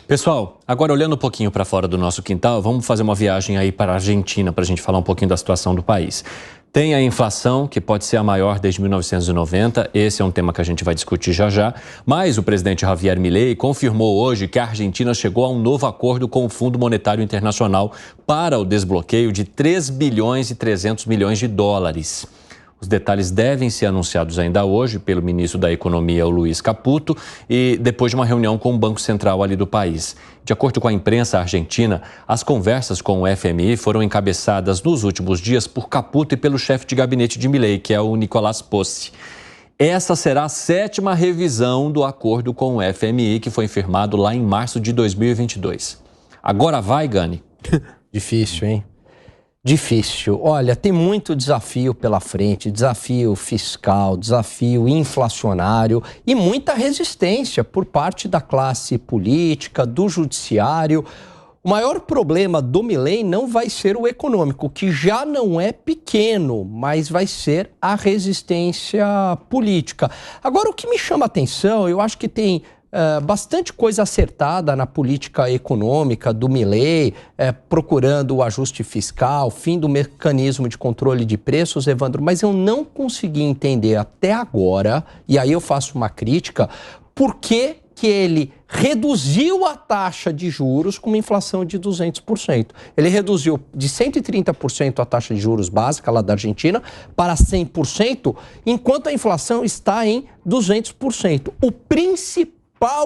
Pessoal, agora olhando um pouquinho para fora do nosso quintal, vamos fazer uma viagem aí para a Argentina para a gente falar um pouquinho da situação do país. Tem a inflação, que pode ser a maior desde 1990, esse é um tema que a gente vai discutir já já, mas o presidente Javier Milei confirmou hoje que a Argentina chegou a um novo acordo com o Fundo Monetário Internacional para o desbloqueio de 3 bilhões e 300 milhões de dólares. Os detalhes devem ser anunciados ainda hoje pelo ministro da Economia, o Luiz Caputo, e depois de uma reunião com o Banco Central ali do país. De acordo com a imprensa argentina, as conversas com o FMI foram encabeçadas nos últimos dias por Caputo e pelo chefe de gabinete de Milei, que é o Nicolás Possi. Essa será a 7ª revisão do acordo com o FMI, que foi firmado lá em março de 2022. Agora vai, Gani? Difícil, hein? Difícil. Olha, tem muito desafio pela frente, desafio fiscal, desafio inflacionário e muita resistência por parte da classe política, do judiciário. O maior problema do Milei não vai ser o econômico, que já não é pequeno, mas vai ser a resistência política. Agora, o que me chama a atenção, eu acho que tem bastante coisa acertada na política econômica do Milei, procurando o ajuste fiscal, fim do mecanismo de controle de preços, Evandro, mas eu não consegui entender até agora, e aí eu faço uma crítica, por que ele reduziu a taxa de juros com uma inflação de 200%. Ele reduziu de 130% a taxa de juros básica lá da Argentina para 100%, enquanto a inflação está em 200%. O principal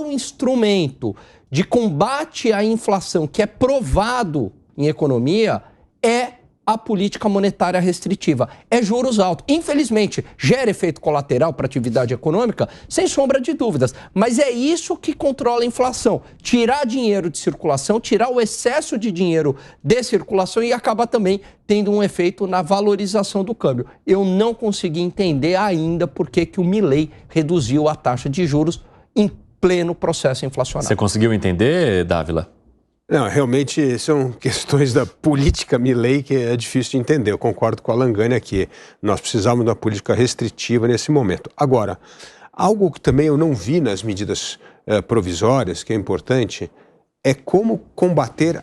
instrumento de combate à inflação que é provado em economia é a política monetária restritiva, é juros altos. Infelizmente, gera efeito colateral para a atividade econômica, sem sombra de dúvidas, mas é isso que controla a inflação. Tirar dinheiro de circulação, tirar o excesso de dinheiro de circulação e acaba também tendo um efeito na valorização do câmbio. Eu não consegui entender ainda por que o Milei reduziu a taxa de juros em pleno processo inflacionário. Você conseguiu entender, Dávila? Não, realmente são questões da política Milei que é difícil de entender. Eu concordo com a Langani aqui. Nós precisamos de uma política restritiva nesse momento. Agora, algo que também eu não vi nas medidas provisórias, que é importante, é como combater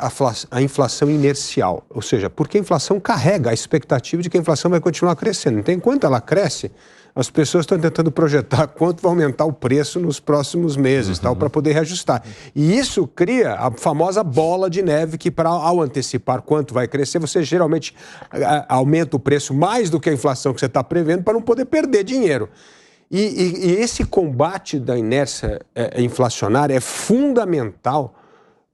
a inflação inercial. Ou seja, porque a inflação carrega a expectativa de que a inflação vai continuar crescendo. Então, enquanto ela cresce, as pessoas estão tentando projetar quanto vai aumentar o preço nos próximos meses, para poder reajustar. E isso cria a famosa bola de neve que, ao antecipar quanto vai crescer, você geralmente aumenta o preço mais do que a inflação que você está prevendo para não poder perder dinheiro. E esse combate da inércia inflacionária é fundamental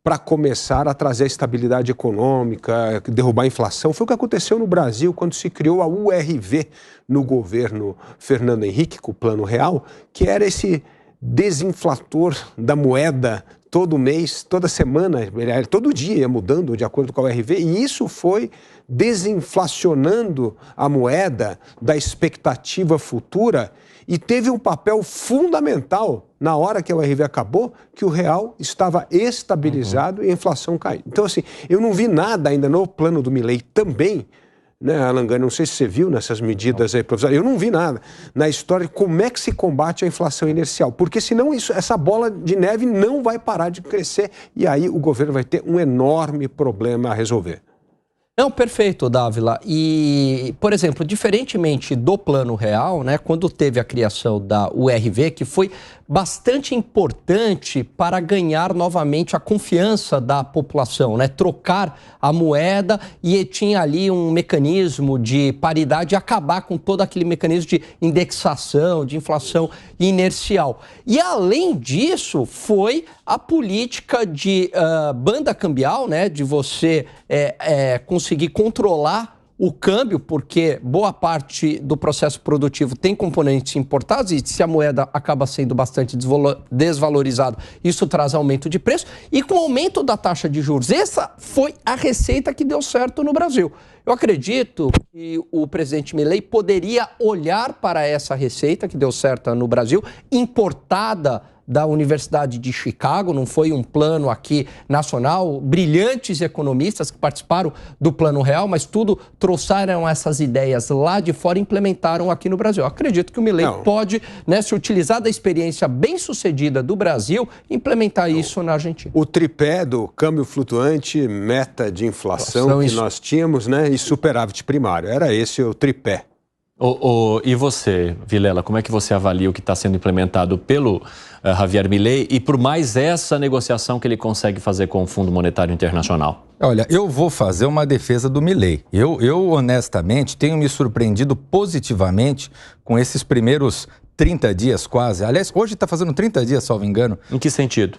para começar a trazer a estabilidade econômica, derrubar a inflação. Foi o que aconteceu no Brasil quando se criou a URV no governo Fernando Henrique, com o Plano Real, que era esse desinflator da moeda todo mês, toda semana, todo dia ia mudando de acordo com a URV, e isso foi desinflacionando a moeda da expectativa futura e teve um papel fundamental na hora que a URV acabou, que o real estava estabilizado e a inflação caiu. Então, assim, eu não vi nada ainda no plano do Milei também, né, Alangani, não sei se você viu nessas medidas aí provisórias, eu não vi nada na história de como é que se combate a inflação inercial, porque senão essa bola de neve não vai parar de crescer e aí o governo vai ter um enorme problema a resolver. Não, perfeito, Dávila. E, por exemplo, diferentemente do Plano Real, né, quando teve a criação da URV, que foi bastante importante para ganhar novamente a confiança da população, né, trocar a moeda, e tinha ali um mecanismo de paridade e acabar com todo aquele mecanismo de indexação, de inflação inercial. E, além disso, foi a política de banda cambial, né, de você conseguir controlar o câmbio, porque boa parte do processo produtivo tem componentes importados e se a moeda acaba sendo bastante desvalorizada, isso traz aumento de preço e com o aumento da taxa de juros. Essa foi a receita que deu certo no Brasil. Eu acredito que o presidente Milei poderia olhar para essa receita que deu certo no Brasil, importada da Universidade de Chicago, não foi um plano aqui nacional, brilhantes economistas que participaram do Plano Real, mas tudo trouxeram essas ideias lá de fora e implementaram aqui no Brasil. Eu acredito que o Milei pode, né, se utilizar da experiência bem-sucedida do Brasil e implementar isso na Argentina. O tripé do câmbio flutuante, meta de inflação que nós tínhamos, né, e superávit primário. Era esse o tripé. E você, Vilela, como é que você avalia o que está sendo implementado pelo Javier Milei e por mais essa negociação que ele consegue fazer com o Fundo Monetário Internacional? Olha, eu vou fazer uma defesa do Milei. Eu honestamente, tenho me surpreendido positivamente com esses primeiros 30 dias quase. Aliás, hoje está fazendo 30 dias, salvo engano. Em que sentido?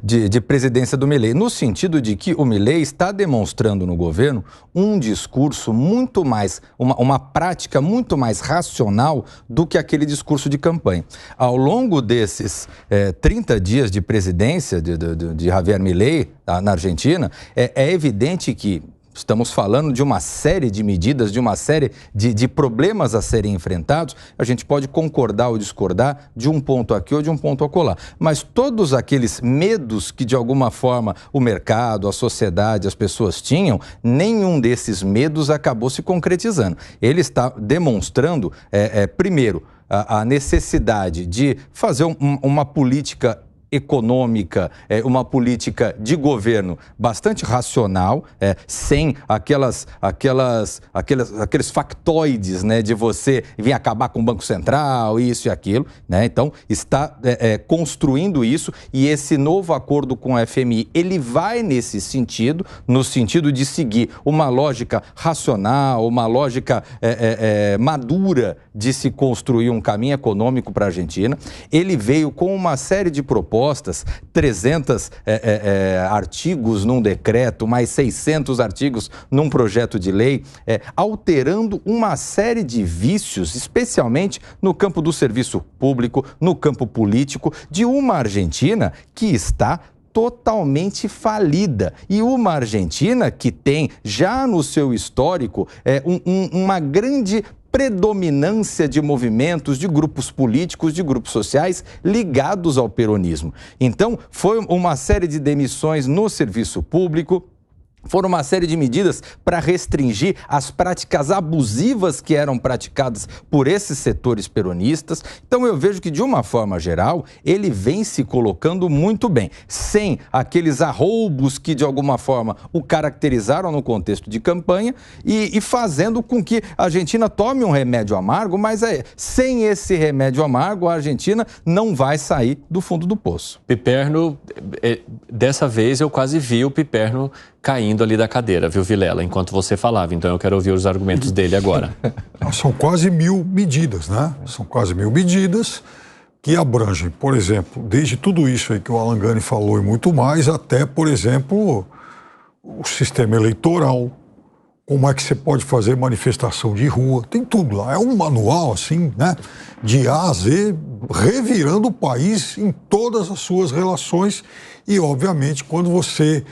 De presidência do Milei, no sentido de que o Milei está demonstrando no governo um discurso muito mais, uma prática muito mais racional do que aquele discurso de campanha. Ao longo desses 30 dias de presidência de Javier Milei na Argentina, é evidente que estamos falando de uma série de medidas, de uma série de problemas a serem enfrentados. A gente pode concordar ou discordar de um ponto aqui ou de um ponto acolá. Mas todos aqueles medos que, de alguma forma, o mercado, a sociedade, as pessoas tinham, nenhum desses medos acabou se concretizando. Ele está demonstrando, primeiro, a necessidade de fazer uma política econômica, uma política de governo bastante racional, sem aqueles factoides, né, de você vir acabar com o Banco Central, isso e aquilo, né? Então, está construindo isso e esse novo acordo com o FMI, ele vai nesse sentido, no sentido de seguir uma lógica racional, uma lógica madura de se construir um caminho econômico para a Argentina. Ele veio com uma série de propostas, 300 artigos num decreto, mais 600 artigos num projeto de lei, alterando uma série de vícios, especialmente no campo do serviço público, no campo político, de uma Argentina que está totalmente falida. E uma Argentina que tem já no seu histórico uma grande predominância de movimentos, de grupos políticos, de grupos sociais ligados ao peronismo. Então, foi uma série de demissões no serviço público, foram uma série de medidas para restringir as práticas abusivas que eram praticadas por esses setores peronistas. Então eu vejo que, de uma forma geral, ele vem se colocando muito bem, sem aqueles arroubos que, de alguma forma, o caracterizaram no contexto de campanha e fazendo com que a Argentina tome um remédio amargo, mas sem esse remédio amargo, a Argentina não vai sair do fundo do poço. Piperno, dessa vez eu quase vi o Piperno caindo ali da cadeira, viu, Vilela, enquanto você falava. Então eu quero ouvir os argumentos dele agora. São quase 1000 medidas, né? São quase 1000 medidas que abrangem, por exemplo, desde tudo isso aí que o Alan Gani falou e muito mais, até, por exemplo, o sistema eleitoral, como é que você pode fazer manifestação de rua, tem tudo lá. É um manual, assim, né, de A a Z, revirando o país em todas as suas relações e, obviamente, quando você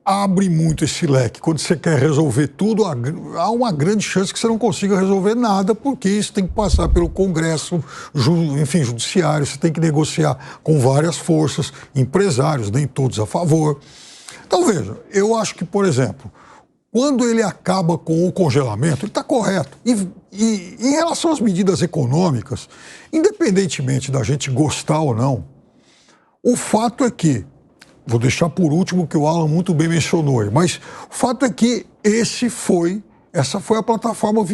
abre muito esse leque. Quando você quer resolver tudo, há uma grande chance que você não consiga resolver nada, porque isso tem que passar pelo Congresso, enfim, judiciário, você tem que negociar com várias forças, empresários, nem todos a favor. Então, veja, eu acho que, por exemplo, quando ele acaba com o congelamento, ele está correto. E em relação às medidas econômicas, independentemente da gente gostar ou não, o fato é que, vou deixar por último que o Alan muito bem mencionou, mas o fato é que essa foi a plataforma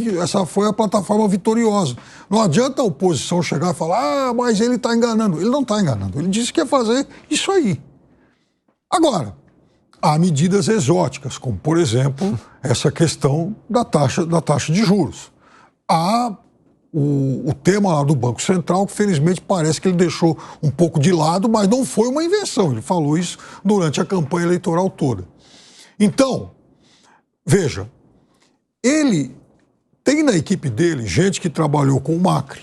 vitoriosa. Não adianta a oposição chegar e falar, mas ele está enganando. Ele não está enganando, ele disse que ia fazer isso aí. Agora, há medidas exóticas, como, por exemplo, essa questão da taxa de juros. Há o tema lá do Banco Central, que felizmente parece que ele deixou um pouco de lado, mas não foi uma invenção, ele falou isso durante a campanha eleitoral toda. Então, veja, ele tem na equipe dele gente que trabalhou com o Macri.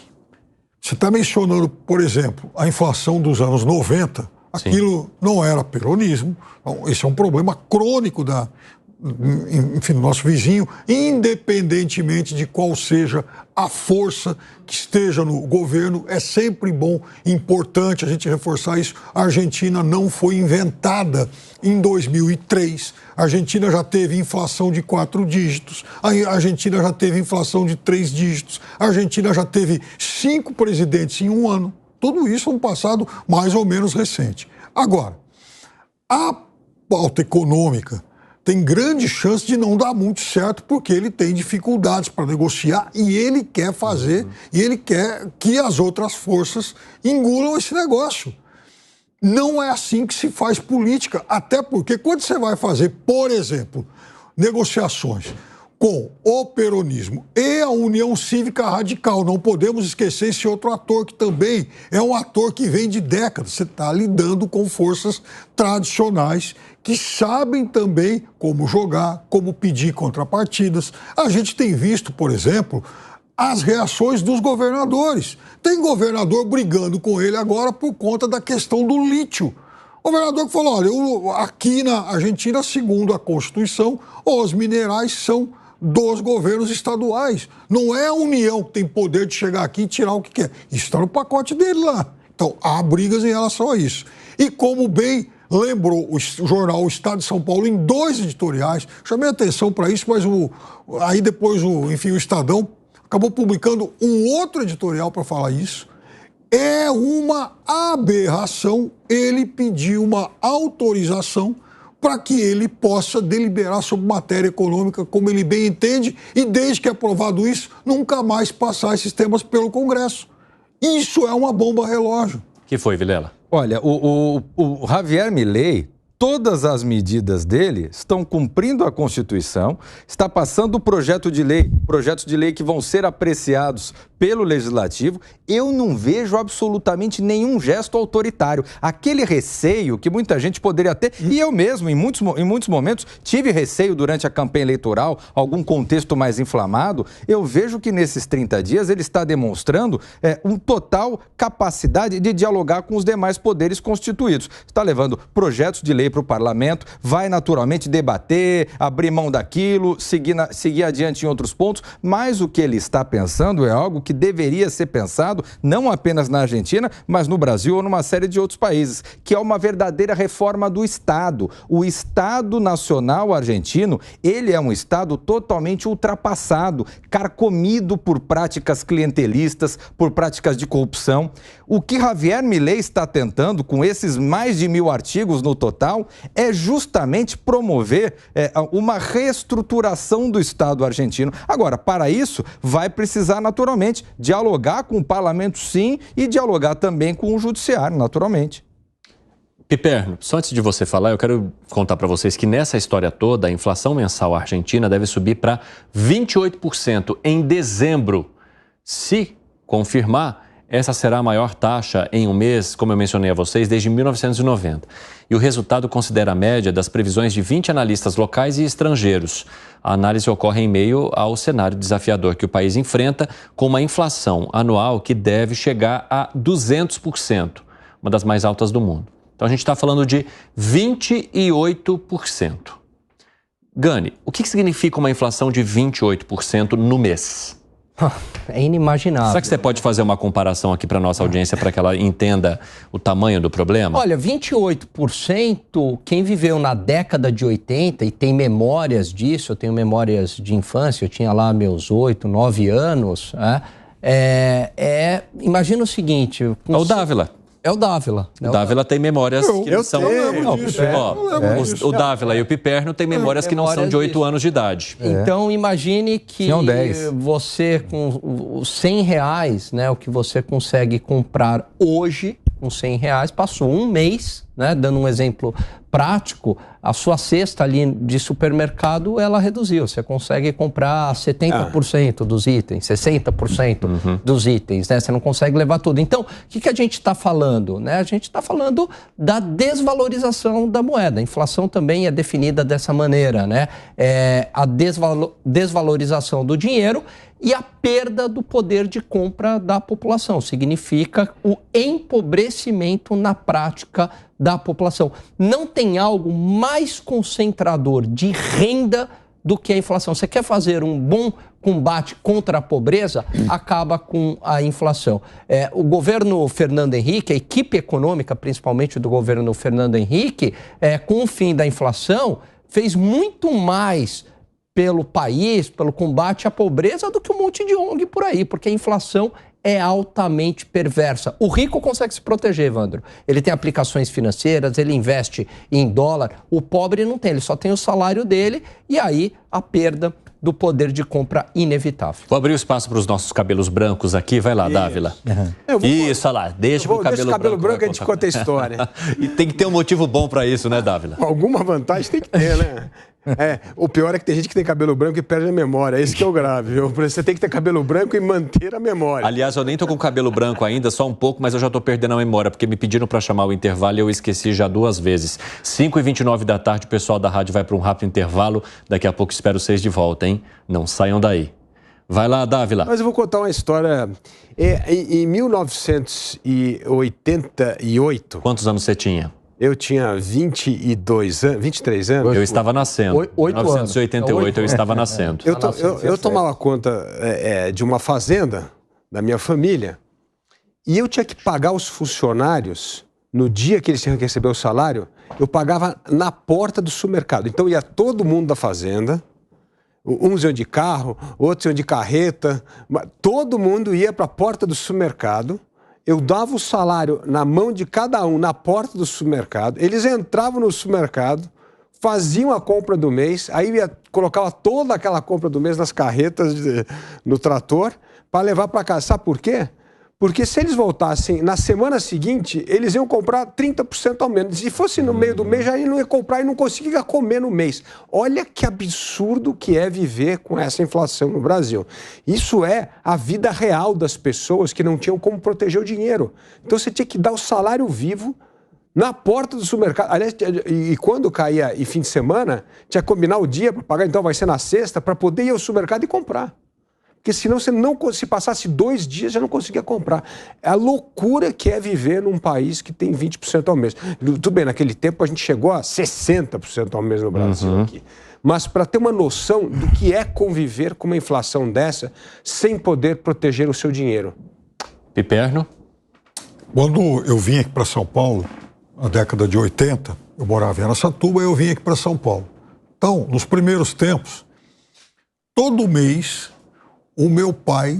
Você está mencionando, por exemplo, a inflação dos anos 90, aquilo Sim. não era peronismo, esse é um problema crônico enfim, nosso vizinho, independentemente de qual seja a força que esteja no governo, é sempre bom, importante a gente reforçar isso. A Argentina não foi inventada em 2003. A Argentina já teve inflação de 4 dígitos. A Argentina já teve inflação de 3 dígitos. A Argentina já teve 5 presidentes em um ano. Tudo isso é um passado mais ou menos recente. Agora, a pauta econômica tem grande chance de não dar muito certo, porque ele tem dificuldades para negociar e ele quer fazer, e ele quer que as outras forças engulam esse negócio. Não é assim que se faz política, até porque quando você vai fazer, por exemplo, negociações com o peronismo e a União Cívica Radical, não podemos esquecer esse outro ator que também é um ator que vem de décadas. Você está lidando com forças tradicionais que sabem também como jogar, como pedir contrapartidas. A gente tem visto, por exemplo, as reações dos governadores. Tem governador brigando com ele agora por conta da questão do lítio. O governador que falou, olha, aqui na Argentina, segundo a Constituição, os minerais são dos governos estaduais. Não é a União que tem poder de chegar aqui e tirar o que quer. Isso está no pacote dele lá. Então, há brigas em relação a isso. E como bem lembrou o jornal O Estado de São Paulo em 2 editoriais, chamei atenção para isso, mas aí depois o Estadão acabou publicando um outro editorial para falar isso. É uma aberração ele pedir uma autorização para que ele possa deliberar sobre matéria econômica como ele bem entende e, desde que é aprovado isso, nunca mais passar esses temas pelo Congresso. Isso é uma bomba relógio. Que foi, Vilela? Olha, o Javier Milei, todas as medidas dele estão cumprindo a Constituição, está passando projetos de lei que vão ser apreciados pelo Legislativo. Eu não vejo absolutamente nenhum gesto autoritário. Aquele receio que muita gente poderia ter, e eu mesmo, em muitos momentos, tive receio durante a campanha eleitoral, algum contexto mais inflamado, eu vejo que nesses 30 dias ele está demonstrando uma total capacidade de dialogar com os demais poderes constituídos. Está levando projetos de lei para o parlamento, vai naturalmente debater, abrir mão daquilo, seguir adiante em outros pontos, mas o que ele está pensando é algo que deveria ser pensado não apenas na Argentina, mas no Brasil ou numa série de outros países, que é uma verdadeira reforma do Estado. O Estado Nacional argentino, ele é um Estado totalmente ultrapassado, carcomido por práticas clientelistas, por práticas de corrupção. O que Javier Milei está tentando, com esses mais de 1000 artigos no total, é justamente promover uma reestruturação do Estado argentino. Agora, para isso, vai precisar naturalmente dialogar com o parlamento, sim, e dialogar também com o judiciário, naturalmente. Piperno, só antes de você falar, eu quero contar para vocês que nessa história toda, a inflação mensal argentina deve subir para 28% em dezembro. Se confirmar, essa será a maior taxa em um mês, como eu mencionei a vocês, desde 1990. E o resultado considera a média das previsões de 20 analistas locais e estrangeiros. A análise ocorre em meio ao cenário desafiador que o país enfrenta, com uma inflação anual que deve chegar a 200%, uma das mais altas do mundo. Então a gente está falando de 28%. Gani, o que significa uma inflação de 28% no mês? É inimaginável. Será que você pode fazer uma comparação aqui para a nossa audiência para que ela entenda o tamanho do problema? Olha, 28%, quem viveu na década de 80 e tem memórias disso, eu tenho memórias de infância, eu tinha lá meus 8, 9 anos, imagina o seguinte... É o Dávila. É o Dávila. O Dávila tem memórias que não são... O Dávila e o Piperno têm memórias que não são de 8 anos de idade. Então, imagine que você, com os R$100, né, o que você consegue comprar hoje, com R$100, passou um mês, né, dando um exemplo prático, a sua cesta ali de supermercado, ela reduziu. Você consegue comprar 70% dos itens, 60% dos itens, né? Você não consegue levar tudo. Então, o que a gente está falando? Né? A gente está falando da desvalorização da moeda. A inflação também é definida dessa maneira, né? A desvalorização do dinheiro e a perda do poder de compra da população. Significa o empobrecimento na prática da população. Não tem algo mais concentrador de renda do que a inflação. Você quer fazer um bom combate contra a pobreza, acaba com a inflação. O governo Fernando Henrique, a equipe econômica, principalmente do governo Fernando Henrique, com o fim da inflação, fez muito mais pelo país, pelo combate à pobreza, do que um monte de ONG por aí, porque a inflação é altamente perversa. O rico consegue se proteger, Evandro. Ele tem aplicações financeiras, ele investe em dólar. O pobre não tem, ele só tem o salário dele e aí a perda do poder de compra inevitável. Vou abrir o espaço para os nossos cabelos brancos aqui. Vai lá, Dávila. Isso, olha lá. Deixa o cabelo branco. A gente conta a história. E tem que ter um motivo bom para isso, né, Dávila? Alguma vantagem tem que ter, né? O pior é que tem gente que tem cabelo branco e perde a memória. Esse que é o grave, viu? Você tem que ter cabelo branco e manter a memória. Aliás, eu nem tô com cabelo branco ainda, só um pouco, mas eu já tô perdendo a memória, porque me pediram para chamar o intervalo e eu esqueci já 2 vezes. 5h29 da tarde, o pessoal da rádio vai para um rápido intervalo. Daqui a pouco espero vocês de volta, hein? Não saiam daí. Vai lá, Dávila. Mas eu vou contar uma história. Em 1988... Quantos anos você tinha? Eu tinha 23 anos. Eu estava nascendo. 1988 eu estava nascendo. Eu tomava conta de uma fazenda da minha família e eu tinha que pagar os funcionários no dia que eles tinham que receber o salário, eu pagava na porta do supermercado. Então ia todo mundo da fazenda, uns iam de carro, outros iam de carreta, todo mundo ia para a porta do supermercado. Eu dava o salário na mão de cada um, na porta do supermercado. Eles entravam no supermercado, faziam a compra do mês, aí colocava toda aquela compra do mês nas carretas, no trator, para levar para casa. Sabe por quê? Porque se eles voltassem na semana seguinte, eles iam comprar 30% ao menos. Se fosse no meio do mês, já não ia comprar e não conseguia comer no mês. Olha que absurdo que é viver com essa inflação no Brasil. Isso é a vida real das pessoas que não tinham como proteger o dinheiro. Então você tinha que dar o salário vivo na porta do supermercado. Aliás, e quando caía em fim de semana, tinha que combinar o dia para pagar, então vai ser na sexta, para poder ir ao supermercado e comprar. Porque senão se passasse 2 dias, já não conseguia comprar. É a loucura que é viver num país que tem 20% ao mês. Tudo bem, naquele tempo a gente chegou a 60% ao mês no Brasil aqui. Mas para ter uma noção do que é conviver com uma inflação dessa sem poder proteger o seu dinheiro. Piperno? Quando eu vim aqui para São Paulo, na década de 80, eu morava em Araçatuba e eu vim aqui para São Paulo. Então, nos primeiros tempos, todo mês o meu pai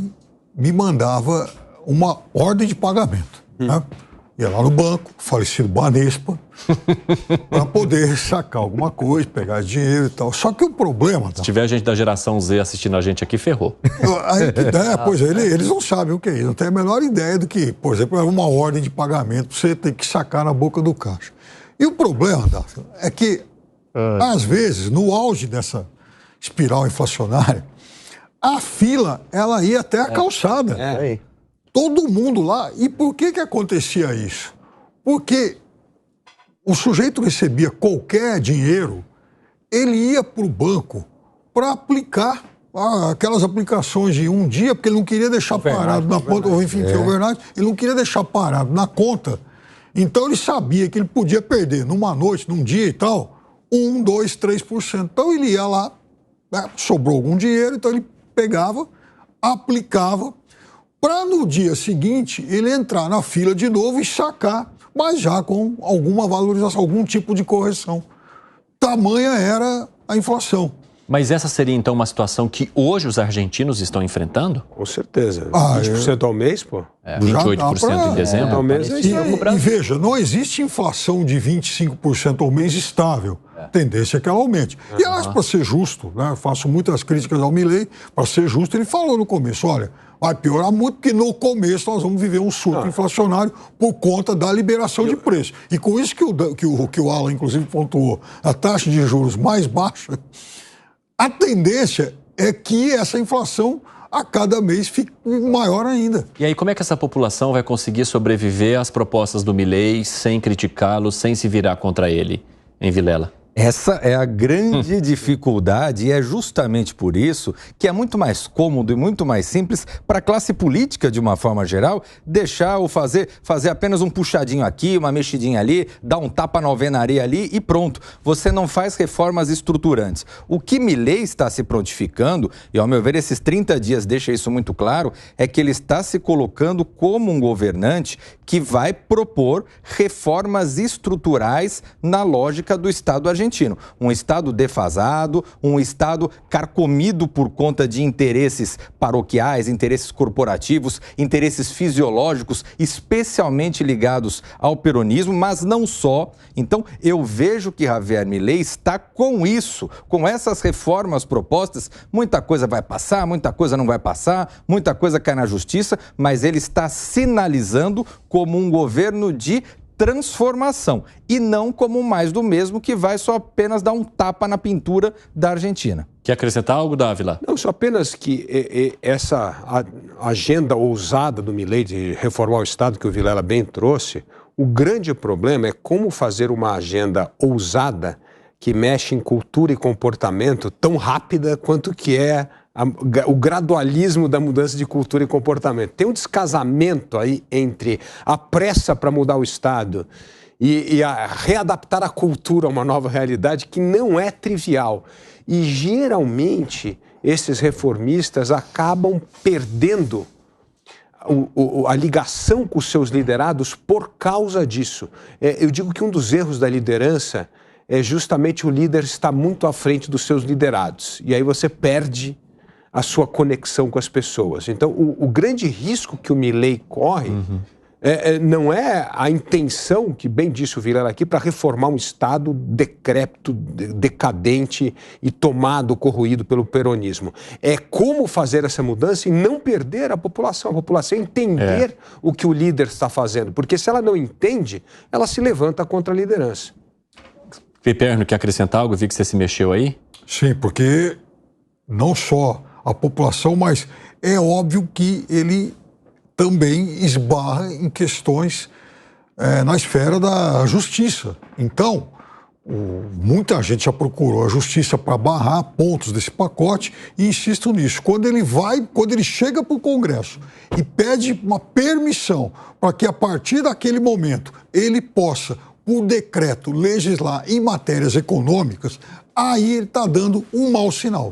me mandava uma ordem de pagamento. Né? Ia lá no banco, falecido Banespa, para poder sacar alguma coisa, pegar dinheiro e tal. Só que o problema... Se tiver gente da geração Z assistindo a gente aqui, ferrou. Pois é, eles não sabem o que é isso. Não tem a menor ideia do que, por exemplo, é uma ordem de pagamento, você tem que sacar na boca do caixa. E o problema, Daphne, é que, às vezes, no auge dessa espiral inflacionária, a fila, ela ia até a calçada. Todo mundo lá. E por que acontecia isso? Porque o sujeito recebia qualquer dinheiro, ele ia para o banco para aplicar aquelas aplicações de um dia, porque ele não queria deixar parado na conta, ou enfim, overnight, ele não queria deixar parado na conta. Então ele sabia que ele podia perder numa noite, num dia e tal, 1, 2, 3%. Então ele ia lá, né, sobrou algum dinheiro, então ele pegava, aplicava, para no dia seguinte ele entrar na fila de novo e sacar, mas já com alguma valorização, algum tipo de correção. Tamanha era a inflação. Mas essa seria então uma situação que hoje os argentinos estão enfrentando? Com certeza. 20% ao mês, pô. 28% em dezembro. Ao mês é e veja, não existe inflação de 25% ao mês estável. A tendência é que ela aumente. E acho, para ser justo, né, faço muitas críticas ao Milei, para ser justo, ele falou no começo, olha, vai piorar muito, porque no começo nós vamos viver um surto inflacionário por conta da liberação de preço. E com isso que o Alan, inclusive, pontuou, a taxa de juros mais baixa, a tendência é que essa inflação a cada mês fique maior ainda. E aí, como é que essa população vai conseguir sobreviver às propostas do Milei sem criticá-lo, sem se virar contra ele, em Vilela? Essa é a grande dificuldade e é justamente por isso que é muito mais cômodo e muito mais simples para a classe política, de uma forma geral, deixar ou fazer apenas um puxadinho aqui, uma mexidinha ali, dar um tapa na alvenaria ali e pronto. Você não faz reformas estruturantes. O que Milei está se prontificando, e ao meu ver esses 30 dias deixa isso muito claro, é que ele está se colocando como um governante que vai propor reformas estruturais na lógica do Estado argentino. Um Estado defasado, um Estado carcomido por conta de interesses paroquiais, interesses corporativos, interesses fisiológicos, especialmente ligados ao peronismo, mas não só. Então, eu vejo que Javier Milei está com isso, com essas reformas propostas. Muita coisa vai passar, muita coisa não vai passar, muita coisa cai na justiça, mas ele está sinalizando como um governo de transformação e não como mais do mesmo que vai só apenas dar um tapa na pintura da Argentina. Quer acrescentar algo, Dávila? Não, só apenas que essa agenda ousada do Milei de reformar o Estado, que o Vilela bem trouxe, o grande problema é como fazer uma agenda ousada que mexe em cultura e comportamento tão rápida quanto que é o gradualismo da mudança de cultura e comportamento. Tem um descasamento aí entre a pressa para mudar o Estado e a readaptar a cultura a uma nova realidade que não é trivial. E, geralmente, esses reformistas acabam perdendo a ligação com os seus liderados por causa disso. Eu digo que um dos erros da liderança é justamente o líder estar muito à frente dos seus liderados. E aí você perde a sua conexão com as pessoas. Então, o grande risco que o Milei corre não é a intenção, que bem disse o Vilela aqui, para reformar um Estado decrépito, decadente e tomado, corroído pelo peronismo. É como fazer essa mudança e não perder a população entender o que o líder está fazendo. Porque se ela não entende, ela se levanta contra a liderança. Piperno, quer acrescentar algo? Eu vi que você se mexeu aí. Sim, porque não só a população, mas é óbvio que ele também esbarra em questões na esfera da justiça. Então, muita gente já procurou a justiça para barrar pontos desse pacote e insisto nisso. Quando ele chega para o Congresso e pede uma permissão para que a partir daquele momento ele possa, por decreto, legislar em matérias econômicas, aí ele está dando um mau sinal.